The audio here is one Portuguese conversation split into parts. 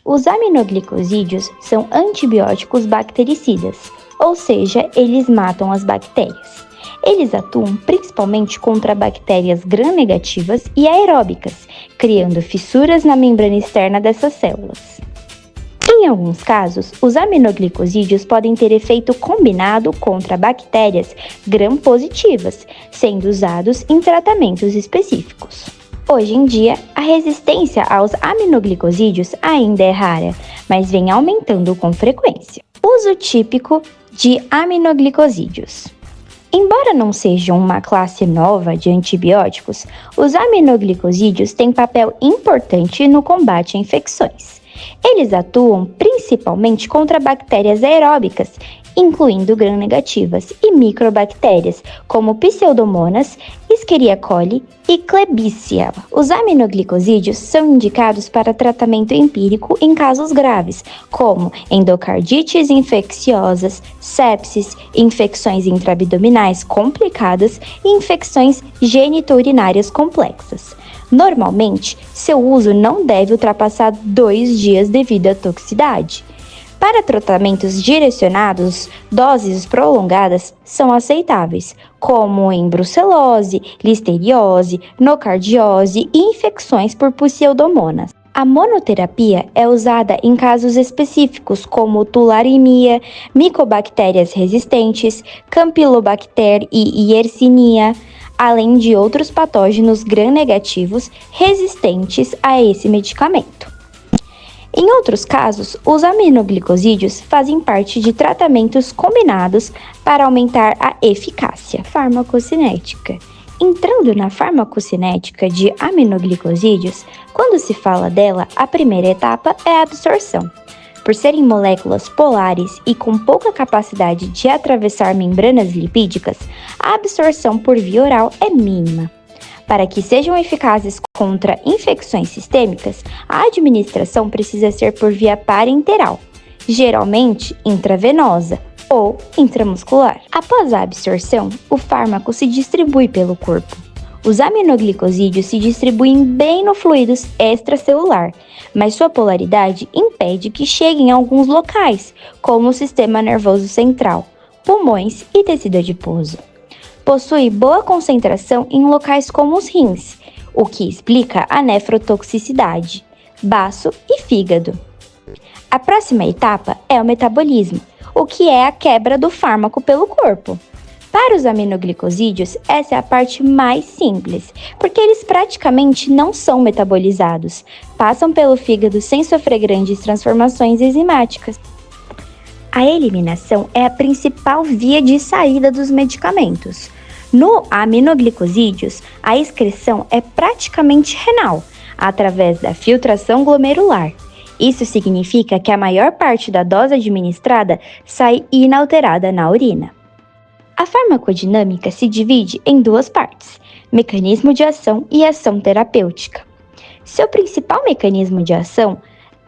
Os aminoglicosídeos são antibióticos bactericidas, ou seja, eles matam as bactérias. Eles atuam principalmente contra bactérias gram-negativas e aeróbicas, criando fissuras na membrana externa dessas células. Em alguns casos, os aminoglicosídeos podem ter efeito combinado contra bactérias gram-positivas, sendo usados em tratamentos específicos. Hoje em dia, a resistência aos aminoglicosídeos ainda é rara, mas vem aumentando com frequência. Uso típico de aminoglicosídeos. Embora não sejam uma classe nova de antibióticos, os aminoglicosídeos têm papel importante no combate a infecções. Eles atuam principalmente contra bactérias aeróbicas, incluindo gram-negativas, e microbactérias, como Pseudomonas, Escherichia coli e Klebsiella. Os aminoglicosídeos são indicados para tratamento empírico em casos graves, como endocardites infecciosas, sepsis, infecções intraabdominais complicadas e infecções genitourinárias complexas. Normalmente, seu uso não deve ultrapassar 2 dias devido à toxicidade. Para tratamentos direcionados, doses prolongadas são aceitáveis, como em brucelose, listeriose, nocardiose e infecções por Pseudomonas. A monoterapia é usada em casos específicos como tularemia, micobactérias resistentes, Campylobacter e Yersinia, além de outros patógenos gram-negativos resistentes a esse medicamento. Em outros casos, os aminoglicosídeos fazem parte de tratamentos combinados para aumentar a eficácia. Farmacocinética. Entrando na farmacocinética de aminoglicosídeos, quando se fala dela, a primeira etapa é a absorção. Por serem moléculas polares e com pouca capacidade de atravessar membranas lipídicas, a absorção por via oral é mínima. Para que sejam eficazes contra infecções sistêmicas, a administração precisa ser por via parenteral, geralmente intravenosa ou intramuscular. Após a absorção, o fármaco se distribui pelo corpo. Os aminoglicosídeos se distribuem bem no fluido extracelular, mas sua polaridade impede que cheguem a alguns locais, como o sistema nervoso central, pulmões e tecido adiposo. Possui boa concentração em locais como os rins, o que explica a nefrotoxicidade, baço e fígado. A próxima etapa é o metabolismo, o que é a quebra do fármaco pelo corpo. Para os aminoglicosídeos, essa é a parte mais simples, porque eles praticamente não são metabolizados, passam pelo fígado sem sofrer grandes transformações enzimáticas. A eliminação é a principal via de saída dos medicamentos. No aminoglicosídeos, a excreção é praticamente renal, através da filtração glomerular. Isso significa que a maior parte da dose administrada sai inalterada na urina. A farmacodinâmica se divide em 2 partes: mecanismo de ação e ação terapêutica. Seu principal mecanismo de ação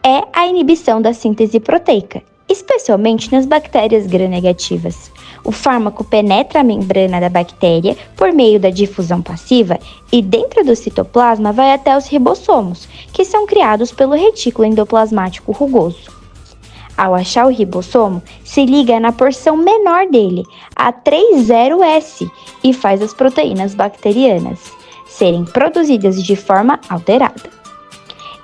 é a inibição da síntese proteica, especialmente nas bactérias gram-negativas. O fármaco penetra a membrana da bactéria por meio da difusão passiva e dentro do citoplasma vai até os ribossomos, que são criados pelo retículo endoplasmático rugoso. Ao achar o ribossomo, se liga na porção menor dele, a 3,0-S, e faz as proteínas bacterianas serem produzidas de forma alterada.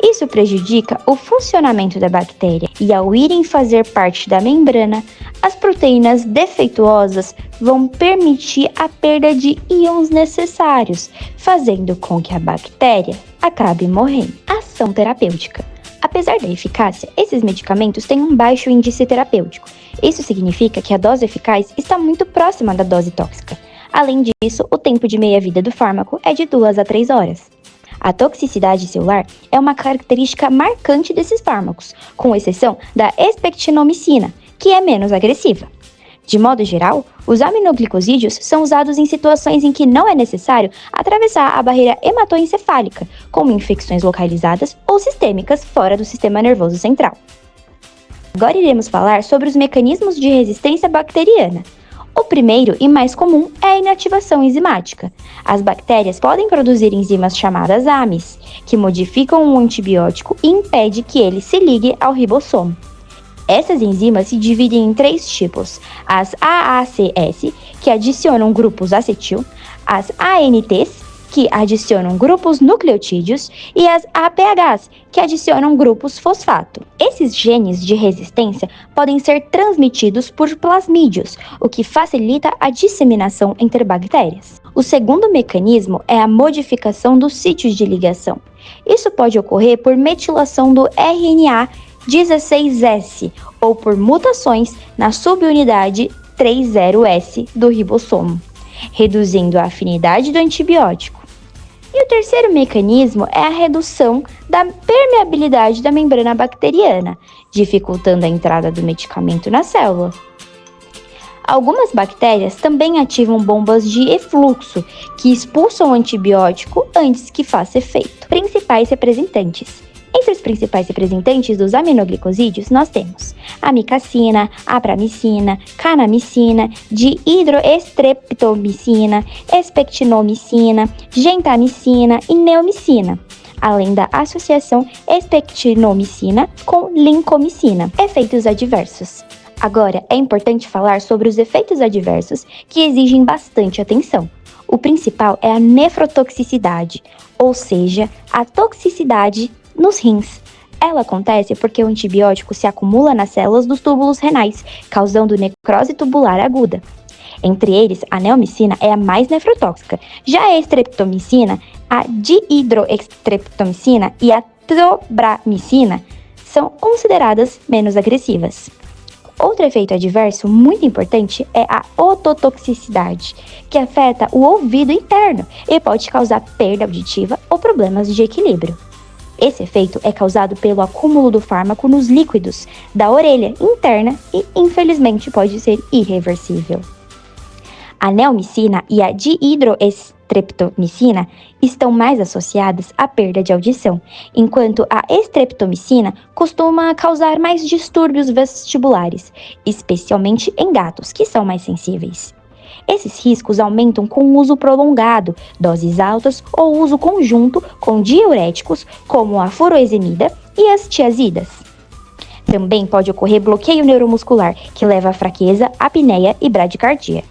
Isso prejudica o funcionamento da bactéria e, ao irem fazer parte da membrana, as proteínas defeituosas vão permitir a perda de íons necessários, fazendo com que a bactéria acabe morrendo. Ação terapêutica. Apesar da eficácia, esses medicamentos têm um baixo índice terapêutico. Isso significa que a dose eficaz está muito próxima da dose tóxica. Além disso, o tempo de meia-vida do fármaco é de 2 a 3 horas. A toxicidade celular é uma característica marcante desses fármacos, com exceção da espectinomicina, que é menos agressiva. De modo geral, os aminoglicosídeos são usados em situações em que não é necessário atravessar a barreira hematoencefálica, como infecções localizadas ou sistêmicas fora do sistema nervoso central. Agora iremos falar sobre os mecanismos de resistência bacteriana. O primeiro e mais comum é a inativação enzimática. As bactérias podem produzir enzimas chamadas AMEs, que modificam um antibiótico e impedem que ele se ligue ao ribossomo. Essas enzimas se dividem em 3 tipos: as AACS, que adicionam grupos acetil, as ANTs, que adicionam grupos nucleotídeos, e as APHs, que adicionam grupos fosfato. Esses genes de resistência podem ser transmitidos por plasmídios, o que facilita a disseminação entre bactérias. O segundo mecanismo é a modificação dos sítios de ligação. Isso pode ocorrer por metilação do RNA 16S ou por mutações na subunidade 30S do ribossomo, reduzindo a afinidade do antibiótico. E o terceiro mecanismo é a redução da permeabilidade da membrana bacteriana, dificultando a entrada do medicamento na célula. Algumas bactérias também ativam bombas de efluxo, que expulsam o antibiótico antes que faça efeito. Principais representantes. Entre os principais representantes dos aminoglicosídeos, nós temos amicacina, apramicina, canamicina, dihidroestreptomicina, espectinomicina, gentamicina e neomicina, além da associação espectinomicina com lincomicina. Efeitos adversos. Agora, é importante falar sobre os efeitos adversos que exigem bastante atenção. O principal é a nefrotoxicidade, ou seja, a toxicidade nos rins. Ela acontece porque o antibiótico se acumula nas células dos túbulos renais, causando necrose tubular aguda. Entre eles, a neomicina é a mais nefrotóxica. Já a estreptomicina, a dihidroestreptomicina e a tobramicina são consideradas menos agressivas. Outro efeito adverso muito importante é a ototoxicidade, que afeta o ouvido interno e pode causar perda auditiva ou problemas de equilíbrio. Esse efeito é causado pelo acúmulo do fármaco nos líquidos da orelha interna e, infelizmente, pode ser irreversível. A neomicina e a dihidroestreptomicina estão mais associadas à perda de audição, enquanto a estreptomicina costuma causar mais distúrbios vestibulares, especialmente em gatos, que são mais sensíveis. Esses riscos aumentam com o uso prolongado, doses altas ou uso conjunto com diuréticos, como a furosemida e as tiazidas. Também pode ocorrer bloqueio neuromuscular, que leva à fraqueza, apneia e bradicardia.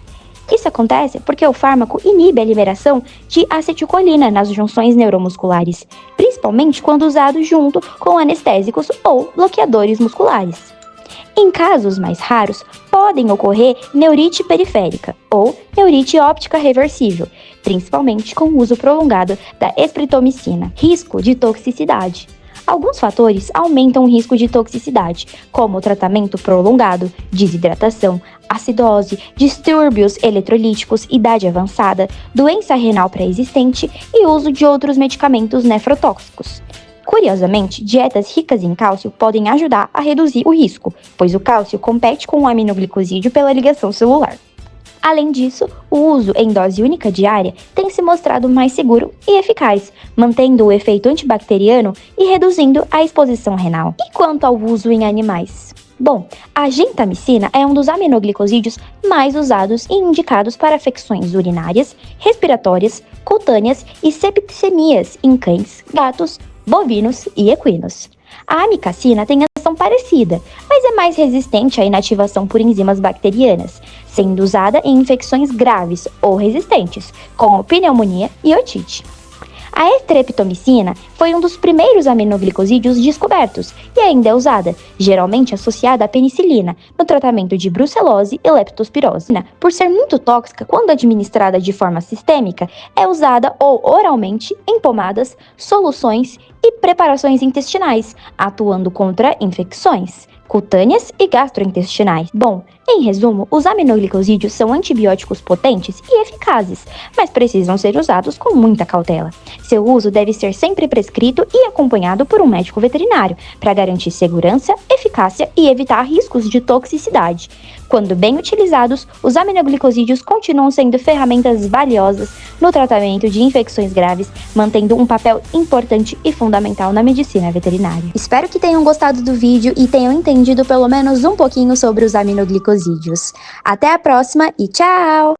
Isso acontece porque o fármaco inibe a liberação de acetilcolina nas junções neuromusculares, principalmente quando usado junto com anestésicos ou bloqueadores musculares. Em casos mais raros, podem ocorrer neurite periférica ou neurite óptica reversível, principalmente com o uso prolongado da espritomicina. Risco de toxicidade. Alguns fatores aumentam o risco de toxicidade, como o tratamento prolongado, desidratação, acidose, distúrbios eletrolíticos, idade avançada, doença renal pré-existente e uso de outros medicamentos nefrotóxicos. Curiosamente, dietas ricas em cálcio podem ajudar a reduzir o risco, pois o cálcio compete com o aminoglicosídeo pela ligação celular. Além disso, o uso em dose única diária tem se mostrado mais seguro e eficaz, mantendo o efeito antibacteriano e reduzindo a exposição renal. E quanto ao uso em animais? Bom, a gentamicina é um dos aminoglicosídeos mais usados e indicados para afecções urinárias, respiratórias, cutâneas e septicemias em cães, gatos, bovinos e equinos. A amicacina tem ação parecida, mas é mais resistente à inativação por enzimas bacterianas, sendo usada em infecções graves ou resistentes, como pneumonia e otite. A estreptomicina foi um dos primeiros aminoglicosídeos descobertos e ainda é usada, geralmente associada à penicilina, no tratamento de brucelose e leptospirose. Por ser muito tóxica, quando administrada de forma sistêmica, é usada ou oralmente em pomadas, soluções e preparações intestinais, atuando contra infecções cutâneas e gastrointestinais. Bom, em resumo, os aminoglicosídeos são antibióticos potentes e eficazes, mas precisam ser usados com muita cautela. Seu uso deve ser sempre prescrito e acompanhado por um médico veterinário, para garantir segurança, eficácia e evitar riscos de toxicidade. Quando bem utilizados, os aminoglicosídeos continuam sendo ferramentas valiosas no tratamento de infecções graves, mantendo um papel importante e fundamental na medicina veterinária. Espero que tenham gostado do vídeo e tenham entendido pelo menos um pouquinho sobre os aminoglicosídeos. Até a próxima e tchau!